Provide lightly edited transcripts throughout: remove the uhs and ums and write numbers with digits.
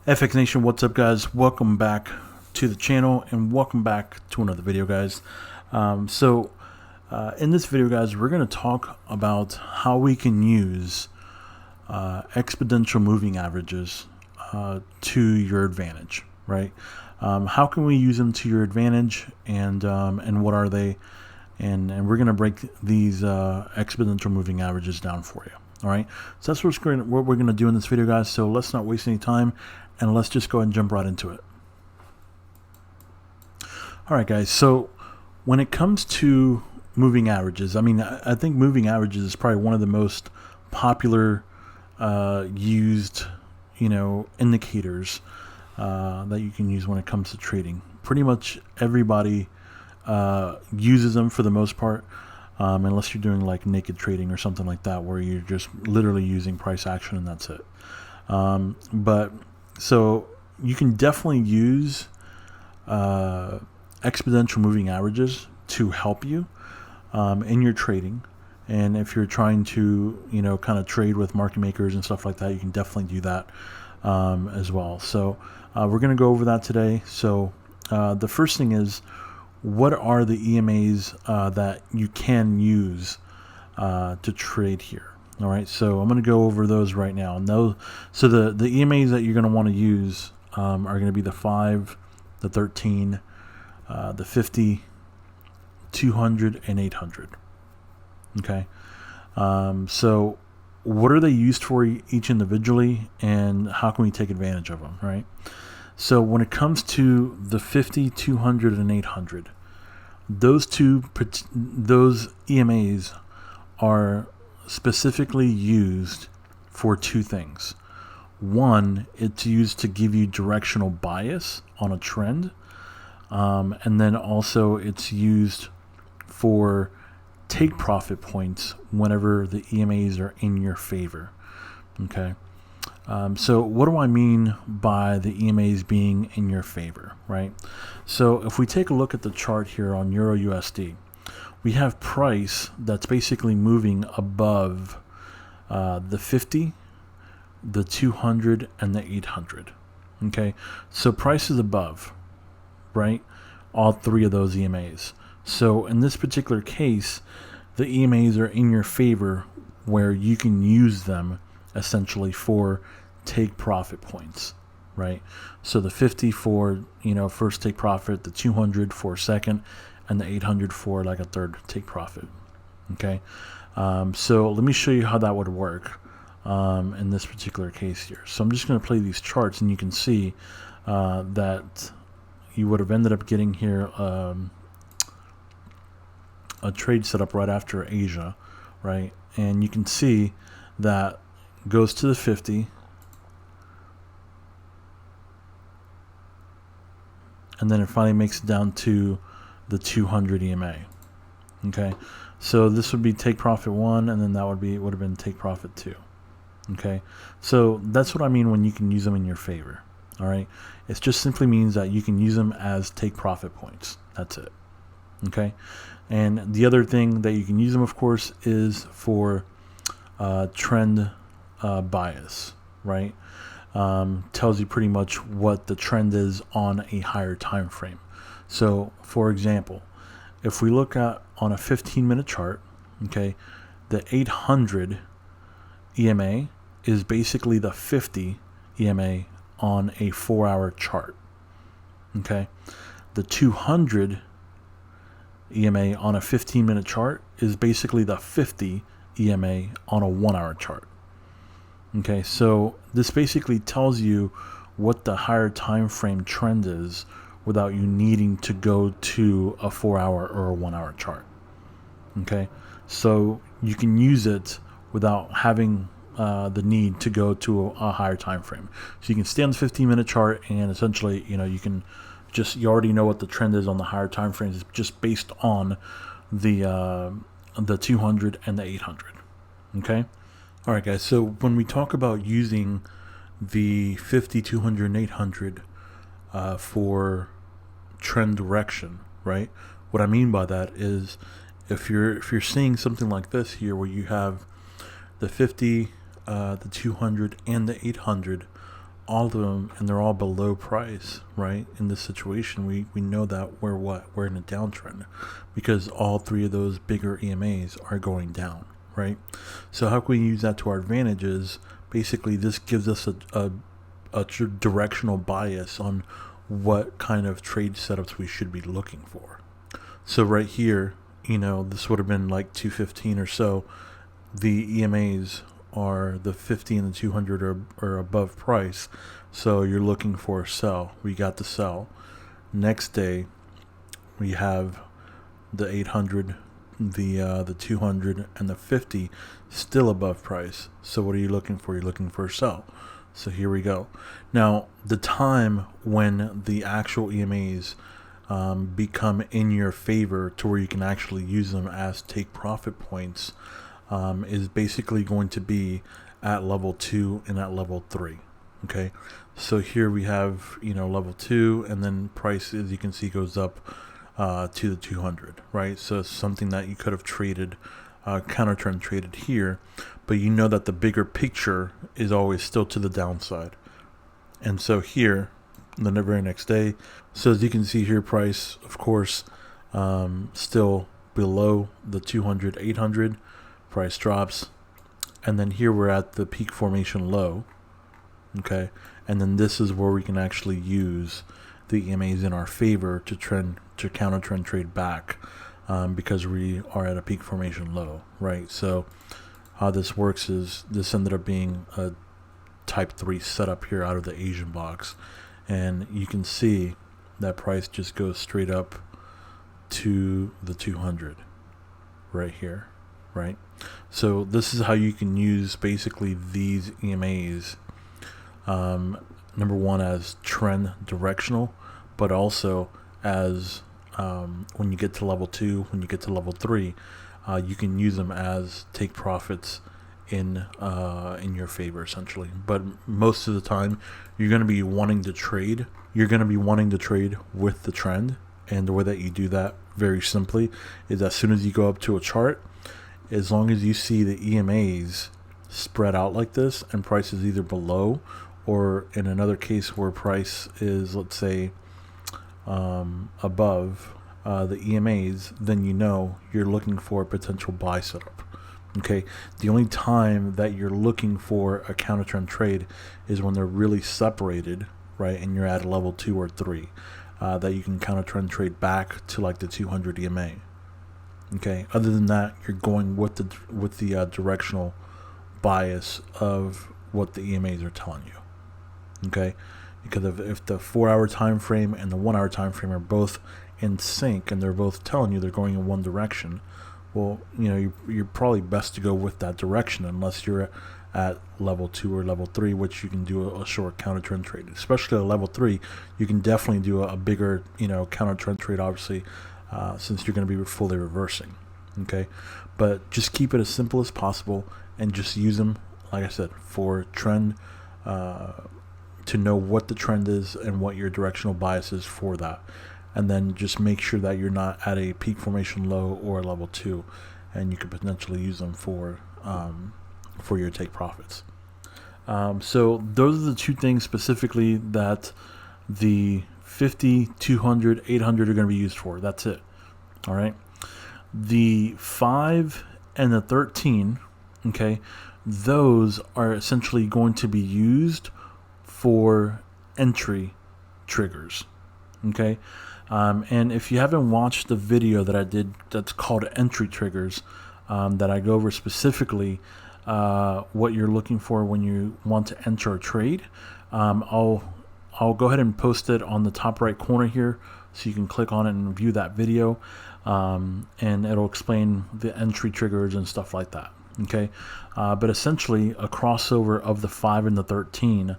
FX Nation, what's up guys? Welcome back to the channel and welcome back to another video guys. In this video guys, we're going to talk about how we can use exponential moving averages to your advantage, right? How can we use them to your advantage, and what are they? And we're going to break these exponential moving averages down for you. All right, so that's what we're going to do in this video guys. So let's not waste any time and let's just go ahead and jump right into it. All right guys, so when it comes to moving averages, I mean, I think moving averages is probably one of the most popular used indicators that you can use when it comes to trading. Pretty much everybody uses them for the most part. Unless you're doing like naked trading or something like that, where you're just literally using price action and that's it. But so you can definitely use exponential moving averages to help you in your trading. And if you're trying to, kind of trade with market makers and stuff like that, you can definitely do that as well. So we're going to go over that today. So the first thing is, what are the EMAs that you can use to trade here? All right, so I'm going to go over those right now. So the EMAs that you're going to want to use are going to be the 5, the 13, the 50, 200, and 800. Okay, so what are they used for each individually, and how can we take advantage of them? Right. So when it comes to the 50, 200, and 800, those EMAs are specifically used for two things. One, it's used to give you directional bias on a trend, and then also it's used for take profit points whenever the EMAs are in your favor. Okay. So what do I mean by the EMAs being in your favor, right? So if we take a look at the chart here on Euro USD, we have price that's basically moving above the 50, the 200, and the 800. Okay, so price is above, right? All three of those EMAs. So in this particular case, the EMAs are in your favor, where you can use them essentially for take profit points, right? So the 50 for first take profit, the 200 for second, and the 800 for like a third take profit. Okay, so let me show you how that would work in this particular case here. So I'm just going to play these charts, and you can see that you would have ended up getting here a trade set up right after Asia, right? And you can see that goes to the 50, and then it finally makes it down to the 200 EMA. Okay, so this would be take profit 1, and then that would have been take profit 2. Okay, so that's what I mean when you can use them in your favor. All right, it just simply means that you can use them as take profit points. That's it. Okay, and the other thing that you can use them, of course, is for trend bias, right? Tells you pretty much what the trend is on a higher time frame. So for example, if we look at on a 15-minute chart, okay, the 800 EMA is basically the 50 EMA on a 4-hour chart. Okay, the 200 EMA on a 15-minute chart is basically the 50 EMA on a 1-hour chart. Okay, so this basically tells you what the higher time frame trend is without you needing to go to a 4-hour or a 1-hour chart. Okay, so you can use it without having the need to go to a higher time frame. So you can stay on the 15-minute chart, and essentially, you already know what the trend is on the higher time frames, just based on the 200 and the 800. Okay. All right, guys. So when we talk about using the 50, 200, and 800 for trend direction, right? What I mean by that is, if you're seeing something like this here, where you have the 50, the 200, and the 800 all of them, and they're all below price, right? In this situation, we know that we're in a downtrend because all three of those bigger EMAs are going down, right? So how can we use that to our advantage is basically this gives us a directional bias on what kind of trade setups we should be looking for. So right here, this would have been like 215 or so. The EMAs are the 50 and the 200 are above price, so you're looking for a sell. We got the sell. Next day we have the 800, the 200, and the 50 still above price. So what are you looking for? You're looking for a sell. So here we go. Now the time when the actual EMAs become in your favor to where you can actually use them as take profit points is basically going to be at level 2 and at level 3. Okay, so here we have level 2, and then price, as you can see, goes up to the 200, right? So it's something that you could have traded, counter trend traded here, but you know that the bigger picture is always still to the downside. And so here, the very next day, so as you can see here, price, of course, still below the 200, 800. Price drops, and then here we're at the peak formation low. Okay, and then this is where we can actually use the EMAs in our favor to counter trend trade back, because we are at a peak formation low, right? So how this works is this ended up being a type 3 setup here out of the Asian box, and you can see that price just goes straight up to the 200 right here, right? So this is how you can use basically these EMAs, number one, as trend directional, but also as when you get to level 2, when you get to level 3, you can use them as take profits in your favor, essentially. But most of the time you're going to be wanting to trade with the trend, and the way that you do that very simply is as soon as you go up to a chart, as long as you see the EMAs spread out like this and price is either below, or in another case where price is, let's say, above the EMAs, then you're looking for a potential buy setup. Okay, the only time that you're looking for a counter trend trade is when they're really separated, right, and you're at a level 2 or 3, that you can counter trend trade back to like the 200 EMA. Okay, other than that, you're going with the directional bias of what the EMAs are telling you. Okay, because if the 4-hour time frame and the 1-hour time frame are both in sync and they're both telling you they're going in one direction, well, you're probably best to go with that direction, unless you're at level 2 or level 3, which you can do a short counter trend trade. Especially at level 3, you can definitely do a bigger counter trend trade, obviously, since you're going to be fully reversing. Okay, but just keep it as simple as possible and just use them, like I said, for trend, to know what the trend is and what your directional bias is for that, and then just make sure that you're not at a peak formation low or level 2, and you could potentially use them for your take profits. So those are the two things specifically that the 50, 200, 800 are going to be used for. That's it. All right. The 5 and the 13, okay, those are essentially going to be used for entry triggers. Okay. And if you haven't watched the video that I did that's called entry triggers, that I go over specifically what you're looking for when you want to enter a trade, I'll go ahead and post it on the top right corner here, so you can click on it and view that video, and it'll explain the entry triggers and stuff like that. Okay, but essentially a crossover of the 5 and the 13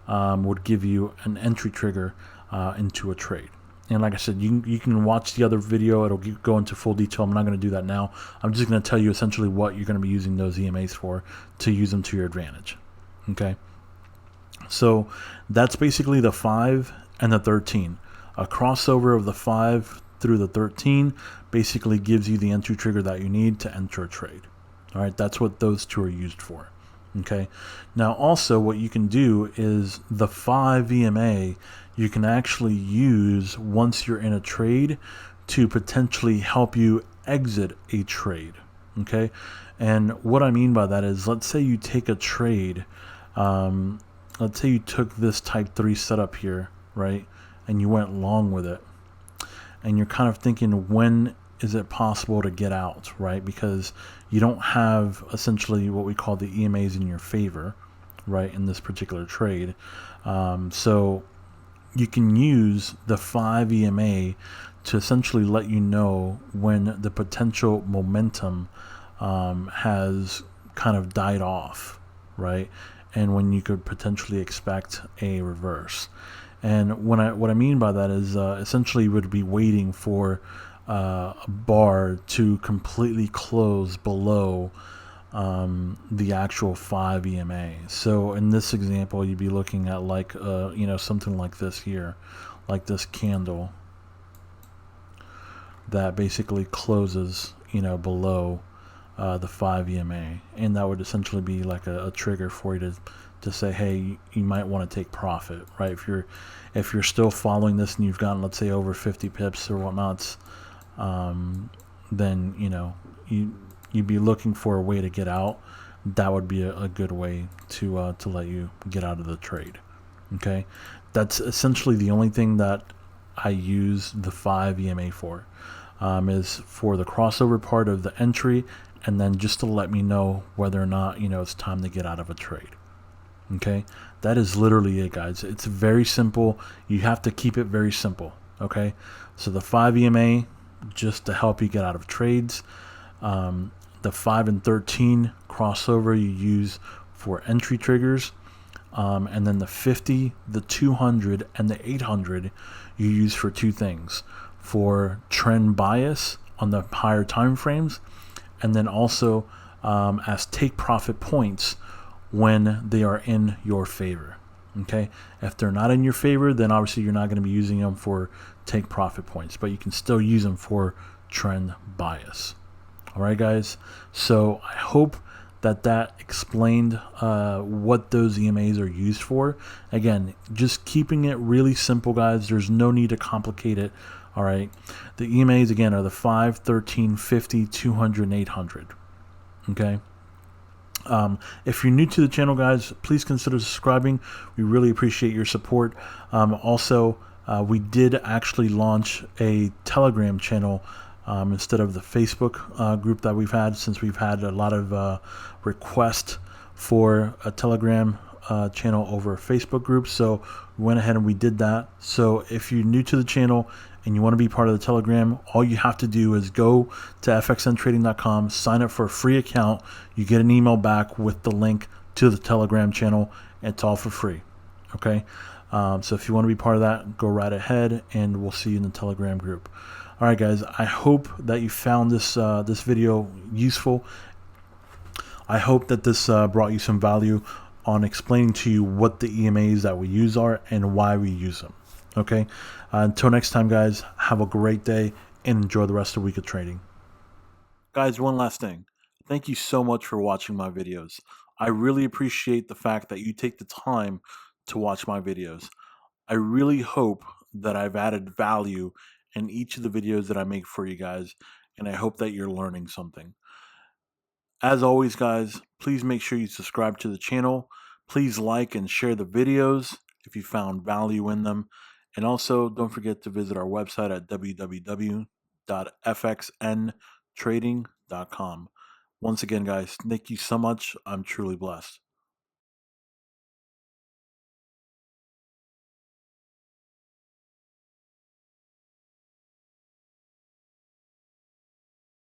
would give you an entry trigger into a trade. And like I said, you can watch the other video. It'll go into full detail. I'm not going to do that now. I'm just going to tell you essentially what you're going to be using those EMAs for, to use them to your advantage. Okay. So that's basically the 5 and the 13. A crossover of the 5 through the 13 basically gives you the entry trigger that you need to enter a trade. All right. That's what those two are used for. Okay. Now, also, what you can do is the 5 EMA you can actually use once you're in a trade to potentially help you exit a trade. Okay. And what I mean by that is, let's say you take a trade. Um, let's say you took this type 3 setup here, right? And you went long with it. And you're kind of thinking, when is it possible to get out, right? Because you don't have essentially what we call the EMAs in your favor, right, in this particular trade. So you can use the 5 EMA to essentially let you know when the potential momentum has kind of died off, right? And when you could potentially expect a reverse. And what I mean by that is essentially you would be waiting for a bar to completely close below the actual 5 EMA. So in this example, you'd be looking at like something like this here, like this candle that basically closes below the 5 EMA, and that would essentially be like a trigger for you to say, hey, you might want to take profit, right? If you're still following this and you've gotten, let's say, over 50 pips or whatnots, then you'd be looking for a way to get out. That would be a good way to let you get out of the trade. Okay, that's essentially the only thing that I use the 5 EMA for, is for the crossover part of the entry, and then just to let me know whether or not it's time to get out of a trade. Okay, that is literally it, guys. It's very simple. You have to keep it very simple. Okay, so the 5 EMA just to help you get out of trades. The 5 and 13 crossover you use for entry triggers. And then the 50, the 200, and the 800 you use for two things: for trend bias on the higher time frames, and then also as take profit points when they are in your favor. Okay, if they're not in your favor, then obviously you're not going to be using them for take profit points, but you can still use them for trend bias. All right, guys. So I hope that explained what those EMAs are used for. Again, just keeping it really simple, guys. There's no need to complicate it. All right. The EMAs, again, are the 5, 13, 50, 200, and 800. Okay. If you're new to the channel, guys, please consider subscribing. We really appreciate your support. Also, we did actually launch a Telegram channel instead of the Facebook group that we've had, since we've had a lot of requests for a Telegram channel over a Facebook group. So we went ahead and we did that. So if you're new to the channel and you want to be part of the Telegram, all you have to do is go to fxntrading.com, sign up for a free account. You get an email back with the link to the Telegram channel. It's all for free. Okay. So if you want to be part of that, go right ahead, and we'll see you in the Telegram group. All right, guys, I hope that you found this video useful. I hope that this brought you some value on explaining to you what the EMAs that we use are and why we use them. Okay, until next time, guys, have a great day and enjoy the rest of the week of trading. Guys, one last thing. Thank you so much for watching my videos. I really appreciate the fact that you take the time to watch my videos. I really hope that I've added value in each of the videos that I make for you guys, and I hope that you're learning something. As always, guys, please make sure you subscribe to the channel. Please like and share the videos if you found value in them. And also, don't forget to visit our website at www.fxntrading.com. Once again, guys, thank you so much. I'm truly blessed.